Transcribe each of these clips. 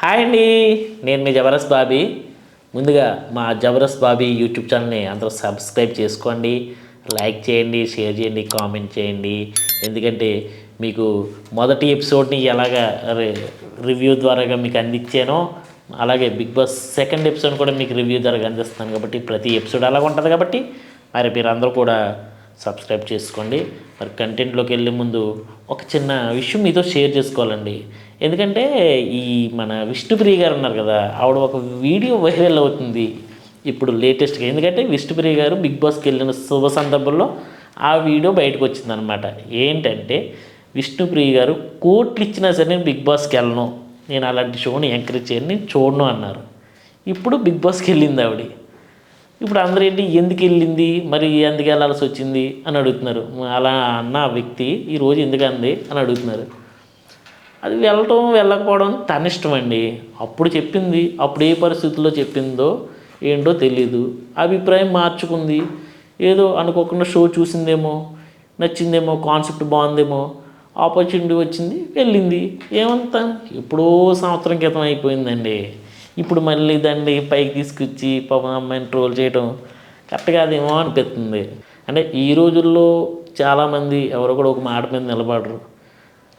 Hi అండి, నేను మీ జబర్దస్త్ బాబీ. ముందుగా మా జబర్దస్త్ బాబీ యూట్యూబ్ ఛానల్ని అందరూ సబ్స్క్రైబ్ చేసుకోండి, లైక్ చేయండి, షేర్ చేయండి, కామెంట్ చేయండి. ఎందుకంటే మీకు మొదటి ఎపిసోడ్ని ఎలాగా రివ్యూ ద్వారా మీకు అందించానో అలాగే బిగ్ బాస్ సెకండ్ ఎపిసోడ్ కూడా మీకు రివ్యూ ద్వారా అందిస్తాను. కాబట్టి ప్రతి ఎపిసోడ్ అలాగ ఉంటుంది. కాబట్టి మరి మీరు అందరూ కూడా సబ్స్క్రైబ్ చేసుకోండి. మరి కంటెంట్లోకి వెళ్ళే ముందు ఒక చిన్న విషయం మీతో షేర్ చేసుకోవాలండి. ఎందుకంటే ఈ మన విష్ణుప్రియ గారు ఉన్నారు కదా, ఆవిడ ఒక వీడియో వైరల్ అవుతుంది ఇప్పుడు లేటెస్ట్గా. ఎందుకంటే విష్ణుప్రియ గారు బిగ్ బాస్కి వెళ్ళిన శుభ సందర్భంలో ఆ వీడియో బయటకు వచ్చిందనమాట. ఏంటంటే విష్ణుప్రియ గారు కోట్లు ఇచ్చినా సరే నేను బిగ్ బాస్కి వెళ్ళను, నేను అలాంటి షోని ఎంకరేజ్ చేయను, నేను చూడను అన్నారు. ఇప్పుడు బిగ్ బాస్కి వెళ్ళింది ఆవిడ. ఇప్పుడు అందరూ ఏంటి, ఎందుకు వెళ్ళింది, మరి ఎందుకు వెళ్ళాల్సి వచ్చింది అని అడుగుతున్నారు. అలా అన్న వ్యక్తి ఈరోజు ఎందుకు అంది అని అడుగుతున్నారు. అది వెళ్ళటం వెళ్ళకపోవడం తన ఇష్టం అండి. అప్పుడు చెప్పింది, అప్పుడు ఏ పరిస్థితుల్లో చెప్పిందో ఏంటో తెలీదు, అభిప్రాయం మార్చుకుంది. ఏదో అనుకోకుండా షో చూసిందేమో, నచ్చిందేమో, కాన్సెప్ట్ బాగుందేమో, ఆపర్చునిటీ వచ్చింది, వెళ్ళింది. ఏమంతా ఎప్పుడో సంవత్సరం క్రితం అయిపోయిందండి. ఇప్పుడు మళ్ళీ దాన్ని పైకి తీసుకొచ్చి పాపం అమ్మాయిని ట్రోల్ చేయడం కరెక్ట్ కాదేమో అనిపిస్తుంది. అంటే ఈ రోజుల్లో చాలామంది ఎవరో కూడా ఒక మాట మీద నిలబడరు.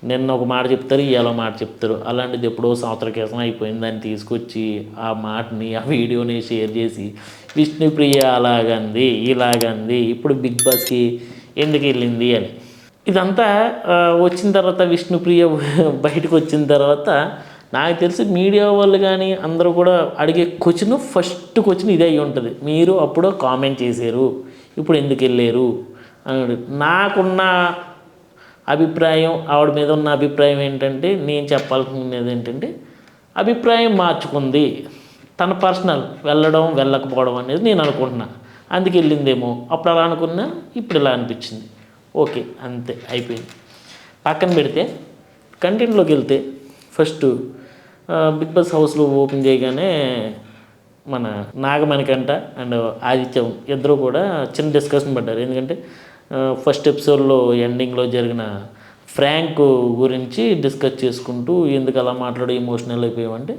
నిన్న ఒక మాట చెప్తారు, ఇవాళ మాట చెప్తారు. అలాంటిది ఎప్పుడో సంవత్సరం క్రితం అయిపోయింది దాన్ని తీసుకొచ్చి ఆ మాటని ఆ వీడియోని షేర్ చేసి విష్ణుప్రియ అలాగంది ఇలాగంది, ఇప్పుడు బిగ్ బాస్కి ఎందుకు వెళ్ళింది అని. ఇదంతా వచ్చిన తర్వాత విష్ణుప్రియ బయటకు వచ్చిన తర్వాత నాకు తెలిసి మీడియా వాళ్ళు కానీ అందరూ కూడా అడిగే ఫస్ట్ క్వశ్చన్ ఇదే అయి ఉంటుంది. మీరు అప్పుడు కామెంట్ చేశారు, ఇప్పుడు ఎందుకు వెళ్ళారు అని. నాకున్న అభిప్రాయం, ఆవిడ మీద ఉన్న అభిప్రాయం ఏంటంటే, నేను చెప్పాలనుకునేది ఏంటంటే, అభిప్రాయం మార్చుకుంది. తన పర్సనల్ వెళ్ళడం వెళ్ళకపోవడం అనేది నేను అనుకుంటున్నా. అందుకు వెళ్ళిందేమో, అప్పుడు అలా అనుకున్నా, ఇప్పుడు ఇలా అనిపించింది. ఓకే, అంతే అయిపోయింది. పక్కన పెడితే కంటెంట్లోకి వెళ్తే ఫస్ట్ బిగ్ బాస్ హౌస్లో ఓపెన్ చేయగానే మన నాగమణికంట అండ్ ఆదిత్యం ఇద్దరు కూడా చిన్న డిస్కషన్ పడ్డారు. ఎందుకంటే ఫస్ట్ ఎపిసోడ్లో ఎండింగ్లో జరిగిన ఫ్రాంక్ గురించి డిస్కస్ చేసుకుంటూ ఎందుకు అలా మాట్లాడి ఎమోషనల్ అయిపోయామంటే,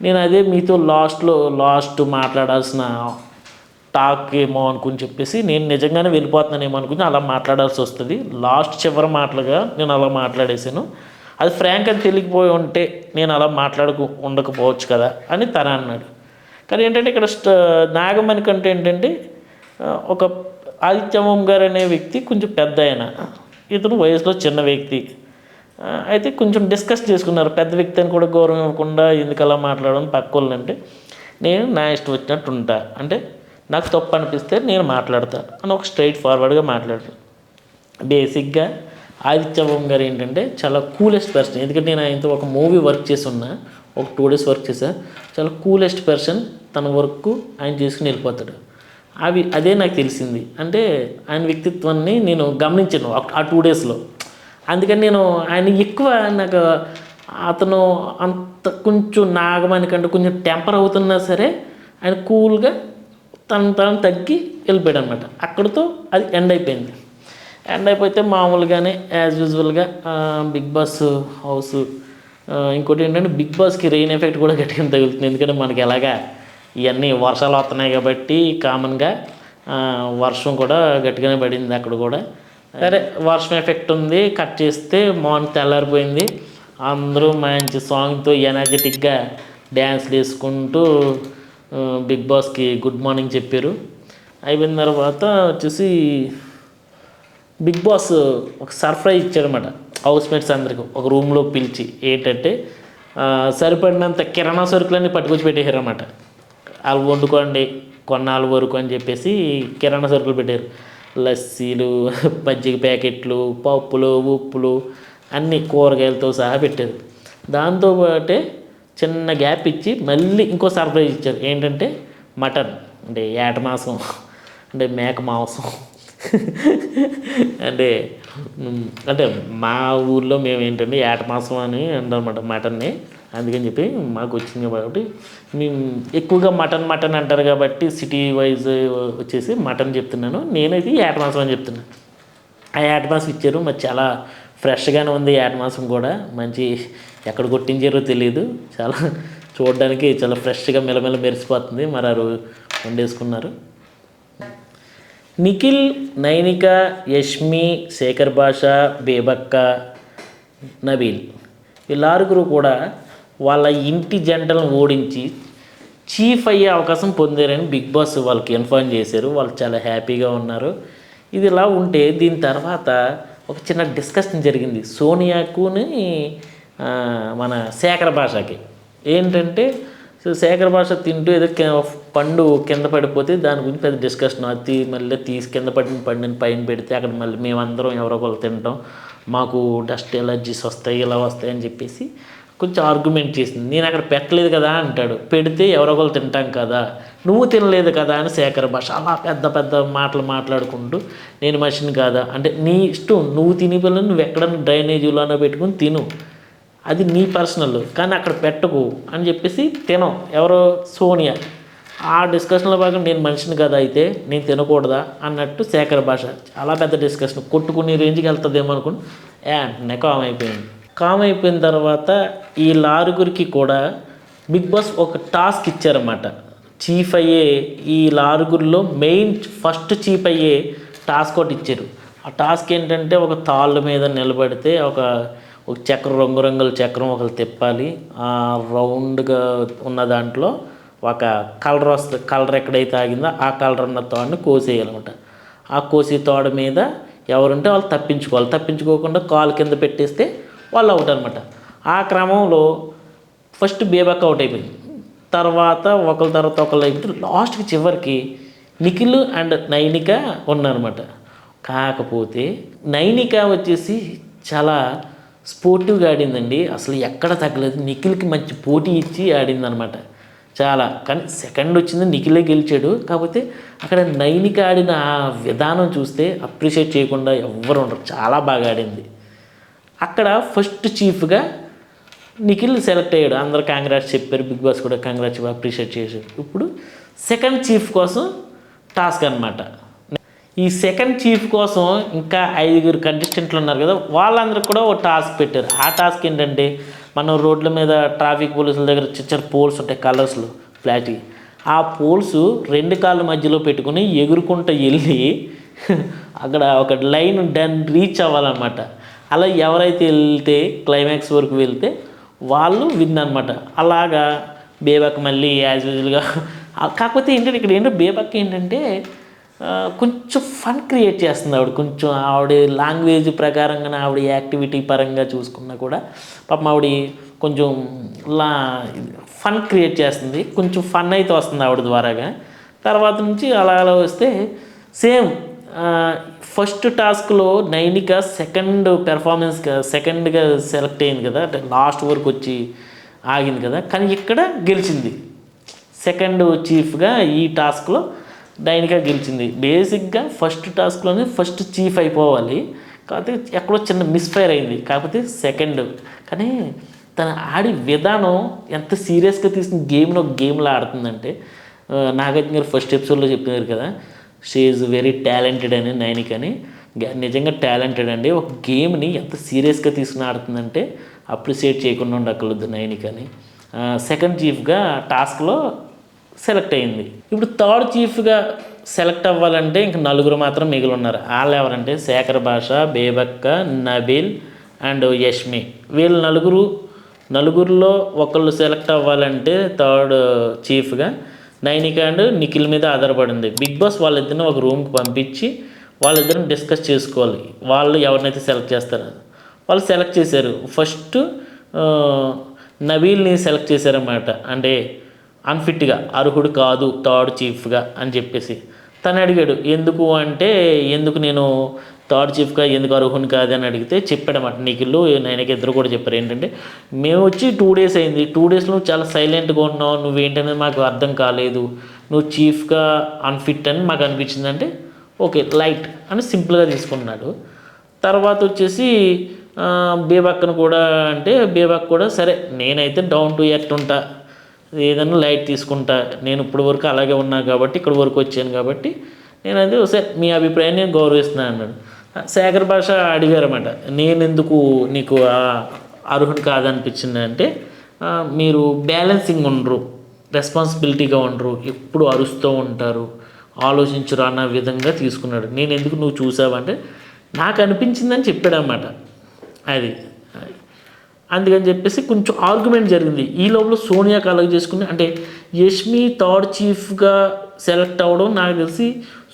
నేను అదే మీతో లాస్ట్ మాట్లాడాల్సిన టాక్ ఏమో అనుకుని చెప్పేసి నేను నిజంగానే వెళ్ళిపోతున్నానేమో అనుకుని అలా మాట్లాడాల్సి వస్తుంది. చివరి మాటలుగా నేను అలా మాట్లాడేసాను. అది ఫ్రాంక్ అని తెలియకపోయి ఉంటే నేను అలా ఉండకపోవచ్చు కదా అని తన అన్నాడు. కానీ ఏంటంటే ఇక్కడ నాగమణి కంటే ఏంటంటే ఒక ఆదిత్యవం గారు అనే వ్యక్తి కొంచెం పెద్ద ఆయన, ఇతను వయసులో చిన్న వ్యక్తి. అయితే కొంచెం డిస్కస్ చేసుకున్నారు. పెద్ద వ్యక్తి అని కూడా గౌరవం ఇవ్వకుండా ఎందుకు అలా మాట్లాడడం పక్క వాళ్ళంటే, నేను నా ఇష్టం వచ్చినట్టు ఉంటా, అంటే నాకు తప్పు అనిపిస్తే నేను మాట్లాడతా అని ఒక స్ట్రైట్ ఫార్వర్డ్గా మాట్లాడతాను. బేసిక్గా ఆదిత్యవం గారు ఏంటంటే చాలా కూలెస్ట్ పర్సన్. ఎందుకంటే నేను ఆయనతో ఒక మూవీ వర్క్ చేసి ఉన్నా, ఒక 2 days వర్క్ చేసా. చాలా కూలెస్ట్ పర్సన్. తన వర్క్ ఆయన చేసుకుని వెళ్ళిపోతాడు. అదే నాకు తెలిసింది. అంటే ఆయన వ్యక్తిత్వాన్ని నేను గమనించాను ఆ 2 daysలో. అందుకని నేను ఆయన ఎక్కువ నాకు అతను అంత కొంచెం నాగమణి కంటే కొంచెం టెంపర్ అవుతున్నా సరే ఆయన కూల్గా తను తగ్గి వెళ్ళిపోయాడు అనమాట. అక్కడితో అది ఎండ్ అయిపోయింది. ఎండ్ అయిపోతే మామూలుగానే యాజ్ యూజువల్గా బిగ్ బాస్ హౌస్. ఇంకోటి ఏంటంటే బిగ్ బాస్కి రెయిన్ ఎఫెక్ట్ కూడా గట్టిగా తగులుతుంది. ఎందుకంటే మనకి ఎలాగా ఇవన్నీ వర్షాలు వస్తున్నాయి కాబట్టి కామన్గా వర్షం కూడా గట్టిగానే పడింది అక్కడ కూడా. సరే, వర్షం ఎఫెక్ట్ ఉంది. కట్ చేస్తే మార్నింగ్ తెల్లారిపోయింది. అందరూ మంచి సాంగ్తో ఎనర్జెటిక్గా డ్యాన్స్లు వేసుకుంటూ బిగ్ బాస్కి గుడ్ మార్నింగ్ చెప్పారు. అయిపోయిన తర్వాత వచ్చేసి బిగ్ బాస్ ఒక సర్ప్రైజ్ ఇచ్చాడనమాట హౌస్ మేట్స్ అందరికీ. ఒక రూమ్లో పిలిచి ఏంటంటే సరిపడినంత కిరాణా సరుకులన్నీ పట్టుకొచ్చి పెట్టేశారన్నమాట. వాళ్ళు వండుకోండి కొన్నాళ్ళ వరకు అని చెప్పేసి కిరాణా సరుకులు పెట్టారు. లస్సీలు, మజ్జిగ ప్యాకెట్లు, పప్పులు, ఉప్పులు అన్నీ కూరగాయలతో సహా పెట్టారు. దాంతోపాటే చిన్న గ్యాప్ ఇచ్చి మళ్ళీ ఇంకో సర్ప్రైజ్ ఇచ్చారు. ఏంటంటే మటన్, అంటే ఏట మాంసం, అంటే మేక మాంసం. అంటే మా ఊళ్ళో మేము ఏంటంటే ఏట మాంసం అని అంటారన్నమాట మటన్ని. అందుకని చెప్పి మాకు వచ్చింది కాబట్టి మేము ఎక్కువగా మటన్ అంటారు కాబట్టి సిటీ వైజ్ వచ్చేసి మటన్ చెప్తున్నాను. నేనైతే ఏట మాంసం అని చెప్తున్నాను. ఆ ఏట మాంసం ఇచ్చారు. మరి చాలా ఫ్రెష్గానే ఉంది ఏట మాంసం కూడా. మంచి ఎక్కడ కొట్టించారో తెలియదు. చాలా చూడడానికి చాలా ఫ్రెష్గా మెలమెల మెరిసిపోతుంది. మరి ఆ రోజు వండేసుకున్నారు. నిఖిల్, నైనిక, యష్మి, శేఖర్ భాష, బేబక్క, నబీల్ వీళ్ళారుగురు కూడా వాళ్ళ ఇంటి జంటలను ఓడించి చీఫ్ అయ్యే అవకాశం పొందారని బిగ్ బాస్ వాళ్ళకి ఇన్ఫార్మ్ చేశారు. వాళ్ళు చాలా హ్యాపీగా ఉన్నారు. ఇది ఇలా ఉంటే దీని తర్వాత ఒక చిన్న డిస్కషన్ జరిగింది సోనియాకుని మన శేఖర్ భాషకి. ఏంటంటే శేఖర్ భాష తింటూ ఏదో పండు కింద పడిపోతే దాని గురించి పెద్ద డిస్కషన్. అది మళ్ళీ తీసి కింద పడిన పండుని పైన పెడితే అక్కడ మళ్ళీ మేమందరం ఎవరో ఒకరు తింటాం, మాకు డస్ట్ ఎలర్జీస్ వస్తాయి, ఇలా వస్తాయి అని చెప్పేసి కొంచెం ఆర్గ్యుమెంట్ చేసింది. నేను అక్కడ పెట్టలేదు కదా అంటాడు, పెడితే ఎవరో ఒకరు తింటాం కదా, నువ్వు తినలేదు కదా అని శేఖర్ భాష అలా పెద్ద పెద్ద మాటలు మాట్లాడుకుంటూ నేను మనిషిని కాదా అంటే నీ ఇష్టం, నువ్వు తిని పిల్లలు నువ్వు ఎక్కడన్నా డ్రైనేజీలోనో పెట్టుకుని తిను, అది నీ పర్సనల్, కానీ అక్కడ పెట్టకు అని చెప్పేసి తినం. ఎవరో సోనియా ఆ డిస్కషన్లో భాగంగా నేను మనిషిని కదా అయితే నేను తినకూడదా అన్నట్టు శేఖర్ భాష చాలా పెద్ద డిస్కషన్ కొట్టుకునే రేంజ్కి వెళ్తుందేమో అనుకుని వెంటనే కామ్ అయిపోయిన తర్వాత ఈ లారుగురికి కూడా బిగ్ బాస్ ఒక టాస్క్ ఇచ్చారన్నమాట. చీఫ్ అయ్యే ఈ లారుగురిలో మెయిన్ ఫస్ట్ చీఫ్ అయ్యే టాస్క్ ఒకటి ఇచ్చారు. ఆ టాస్క్ ఏంటంటే ఒక తాళ్ళ మీద నిలబడితే ఒక చక్రం, రంగురంగుల చక్రం ఒకరు తిప్పాలి. ఆ రౌండ్గా ఉన్న దాంట్లో ఒక కలర్ వస్తుంది, కలర్ ఎక్కడైతే ఆగిందో ఆ కలర్ ఉన్న తోడని కోసేయాలన్నమాట. ఆ కోసే తోడ మీద ఎవరుంటే వాళ్ళు తప్పించుకోవాలి, తప్పించుకోకుండా కాలు కింద పెట్టేస్తే వాళ్ళు అవుట్ అనమాట. ఆ క్రమంలో ఫస్ట్ బేబక్క అవుట్ అయిపోయింది. తర్వాత ఒకరి తర్వాత ఒకళ్ళు అయిపోతే లాస్ట్కి చివరికి నిఖిల్ అండ్ నైనిక ఉన్నారన్నమాట. కాకపోతే నైనిక వచ్చేసి చాలా స్పోర్టివ్గా ఆడిందండి, అసలు ఎక్కడ తగ్గలేదు. నిఖిల్కి మంచి పోటీ ఇచ్చి ఆడిందనమాట చాలా. కానీ సెకండ్ వచ్చింది నిఖిలే గెలిచాడు. కాకపోతే అక్కడ నైనిక ఆడిన ఆ విధానం చూస్తే అప్రిషియేట్ చేయకుండా ఎవ్వరు ఉండరు, చాలా బాగా ఆడింది. అక్కడ ఫస్ట్ చీఫ్గా నిఖిల్ సెలెక్ట్ అయ్యాడు, అందరూ కాంగ్రాట్స్ చెప్పారు, బిగ్ బాస్ కూడా కాంగ్రాట్స్ అప్రిషియేట్ చేశారు. ఇప్పుడు సెకండ్ చీఫ్ కోసం టాస్క్ అనమాట. ఈ సెకండ్ చీఫ్ కోసం ఇంకా 5 కంటెస్టెంట్లు ఉన్నారు కదా, వాళ్ళందరూ కూడా ఒక టాస్క్ పెట్టారు. ఆ టాస్క్ ఏంటంటే మనం రోడ్ల మీద ట్రాఫిక్ పోలీసుల దగ్గర చిచ్చర పోల్స్ ఉంటాయి కలర్స్లో ఫ్లాట్వి, ఆ పోల్స్ 2 కాళ్ళ మధ్యలో పెట్టుకుని ఎగురుకుంటూ వెళ్ళి అక్కడ ఒక లైన్ రీచ్ అవ్వాలన్నమాట. అలా ఎవరైతే వెళ్తే క్లైమాక్స్ వరకు వెళ్తే వాళ్ళు విన్ అనమాట. అలాగా బేబక్ మళ్ళీ యాజ్ యూజువల్గా. కాకపోతే ఏంటంటే ఇక్కడ ఏంటంటే బేబక్ ఏంటంటే కొంచెం ఫన్ క్రియేట్ చేస్తుంది ఆవిడ. కొంచెం ఆవిడ లాంగ్వేజ్ ప్రకారంగా ఆవిడ యాక్టివిటీ పరంగా చూసుకున్నా కూడా పాపం ఆవిడ కొంచెం ఫన్ క్రియేట్ చేస్తుంది, కొంచెం ఫన్ అయితే వస్తుంది ఆవిడ ద్వారాగా. తర్వాత నుంచి అలా అలా వస్తే సేమ్ ఫస్ట్ టాస్క్లో నైనిక సెకండ్గా సెలెక్ట్ అయింది కదా, అంటే లాస్ట్ వరకు వచ్చి ఆగింది కదా, కానీ ఇక్కడ గెలిచింది. సెకండ్ చీఫ్గా ఈ టాస్క్లో నైనిక గెలిచింది. బేసిక్గా ఫస్ట్ టాస్క్లోనే ఫస్ట్ చీఫ్ అయిపోవాలి, కాకపోతే ఎక్కడో చిన్న మిస్ఫైర్ అయింది. కాకపోతే సెకండ్, కానీ తన ఆడి విధానం ఎంత సీరియస్గా తీసుకుని గేమ్ని ఒక గేమ్లో ఆడుతుందంటే, నాగార్జున గారు ఫస్ట్ ఎపిసోడ్లో చెప్పినారు కదా షీ ఈజ్ వెరీ టాలెంటెడ్ అని, నైనికని నిజంగా టాలెంటెడ్ అండి. ఒక గేమ్ని ఎంత సీరియస్గా తీసుకుని ఆడుతుందంటే అప్రిషియేట్ చేయకుండా ఉండక్కర్లేదు నైనికని. సెకండ్ చీఫ్గా టాస్క్లో సెలెక్ట్ అయింది. ఇప్పుడు థర్డ్ చీఫ్గా సెలెక్ట్ అవ్వాలంటే ఇంక 4 మాత్రం మిగిలి ఉన్నారు. వాళ్ళు ఎవరంటే శేఖర్ భాష, బేబక్క, నబీల్ అండ్ యష్మి. వీళ్ళు నలుగురిలో ఒకళ్ళు సెలెక్ట్ అవ్వాలంటే థర్డ్ చీఫ్గా నైనిక అండ్ నిఖిల్ మీద ఆధారపడింది. బిగ్ బాస్ వాళ్ళిద్దరిని ఒక రూమ్కి పంపించి వాళ్ళిద్దరిని డిస్కస్ చేసుకోవాలి, వాళ్ళు ఎవరినైతే సెలెక్ట్ చేస్తారో. వాళ్ళు సెలెక్ట్ చేశారు. ఫస్ట్ నబీల్ని సెలెక్ట్ చేశారన్నమాట, అంటే అన్ఫిట్గా, అర్హుడు కాదు థర్డ్ చీఫ్గా అని చెప్పేసి. తను అడిగాడు ఎందుకు అంటే, ఎందుకు నేను థర్డ్ చీఫ్గా ఎందుకు అర్హుని కాదు అని అడిగితే చెప్పాడన్నమాట. నిఖిల్ నైనిక ఇద్దరు కూడా చెప్పారు ఏంటంటే, మేము వచ్చి 2 days అయింది, 2 days నువ్వు చాలా సైలెంట్గా ఉన్నావు, నువ్వేంటనేది మాకు అర్థం కాలేదు, నువ్వు చీఫ్గా అన్ఫిట్ అని మాకు అనిపించింది అంటే ఓకే లైట్ అని సింపుల్గా తీసుకున్నాడు. తర్వాత వచ్చేసి బేబక్కను కూడా అంటే బేబక్ కూడా సరే నేనైతే డౌన్ టు ఎర్త్ ఉంటా, ఏదన్నా లైట్ తీసుకుంటా, నేను ఇప్పుడు వరకు అలాగే ఉన్నా కాబట్టి ఇక్కడ వరకు వచ్చాను కాబట్టి నేనైతే సరే మీ అభిప్రాయాన్ని నేను గౌరవిస్తున్నాను అన్నాడు. శేఖర్ భాష అడిగారన్నమాట, నేను ఎందుకు నీకు అర్హుడు కాదనిపించింది అంటే మీరు బ్యాలెన్సింగ్ ఉండరు, రెస్పాన్సిబిలిటీగా ఉండరు, ఎప్పుడు అరుస్తూ ఉంటారు, ఆలోచించరు అన్న విధంగా తీసుకున్నాడు. నేను ఎందుకు నువ్వు చూసావంటే నాకు అనిపించిందని చెప్పాడన్నమాట. అది అందుకని చెప్పేసి కొంచెం ఆర్గ్యుమెంట్ జరిగింది. ఈ లోపల సోనియా కలెక్ట్ చేసుకుని, అంటే యష్మి థర్డ్ చీఫ్గా సెలెక్ట్ అవ్వడం నాకు తెలిసి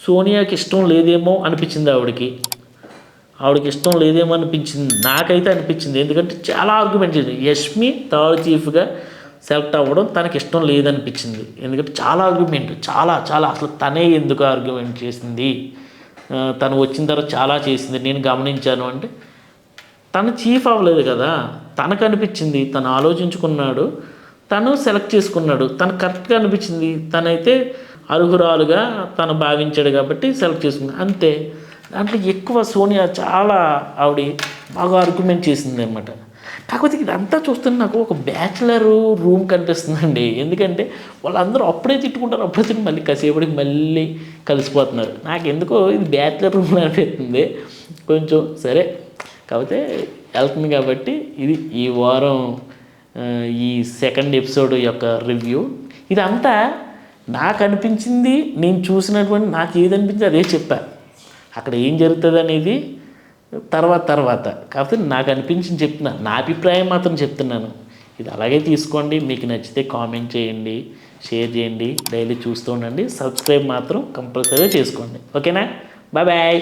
సోనియాకి ఇష్టం లేదేమో అనిపించింది. ఆవిడకి ఇష్టం లేదేమో అనిపించింది, నాకైతే అనిపించింది. ఎందుకంటే చాలా ఆర్గ్యుమెంట్ చేసింది. యష్మి థర్డ్ చీఫ్గా సెలెక్ట్ అవ్వడం తనకి ఇష్టం లేదనిపించింది. ఎందుకంటే చాలా ఆర్గ్యుమెంట్, చాలా అసలు తనే ఎందుకు ఆర్గ్యుమెంట్ చేసింది, తను వచ్చిన తర్వాత చాలా చేసింది నేను గమనించాను. అంటే తను చీఫ్ అవ్వలేదు కదా, తనకు అనిపించింది, తను ఆలోచించుకున్నాడు, తను సెలెక్ట్ చేసుకున్నాడు, తనకు కరెక్ట్గా అనిపించింది, తనైతే అర్హురాలుగా తను భావించాడు కాబట్టి సెలెక్ట్ చేసుకున్నాడు అంతే. దాంట్లో ఎక్కువ సోనియా చాలా ఆవిడ బాగా ఆర్గ్యుమెంట్ చేసింది అనమాట. కాకపోతే ఇదంతా చూస్తుంటే నాకు ఒక బ్యాచిలర్ రూమ్ కనిపిస్తుందండి. ఎందుకంటే వాళ్ళందరూ అప్పుడే తిట్టుకుంటారు, మళ్ళీ కాసేపటికి మళ్ళీ కలిసిపోతున్నారు. నాకు ఎందుకో ఇది బ్యాచిలర్ రూమ్ అనిపిస్తుంది కొంచెం. సరే, కాకపోతే వెళ్తుంది కాబట్టి ఇది ఈ వారం ఈ సెకండ్ ఎపిసోడ్ యొక్క రివ్యూ. ఇదంతా నాకు అనిపించింది, నేను చూసినటువంటి నాకు ఏది అనిపించింది అదే చెప్పా. అక్కడ ఏం జరుగుతుంది అనేది తర్వాత కాకపోతే నాకు అనిపించింది చెప్తున్నా, నా అభిప్రాయం మాత్రం చెప్తున్నాను. ఇది అలాగే తీసుకోండి. మీకు నచ్చితే కామెంట్ చేయండి, షేర్ చేయండి, డైలీ చూస్తూ ఉండండి. సబ్స్క్రైబ్ మాత్రం కంపల్సరీగా చేసుకోండి. ఓకేనా? బాయ్.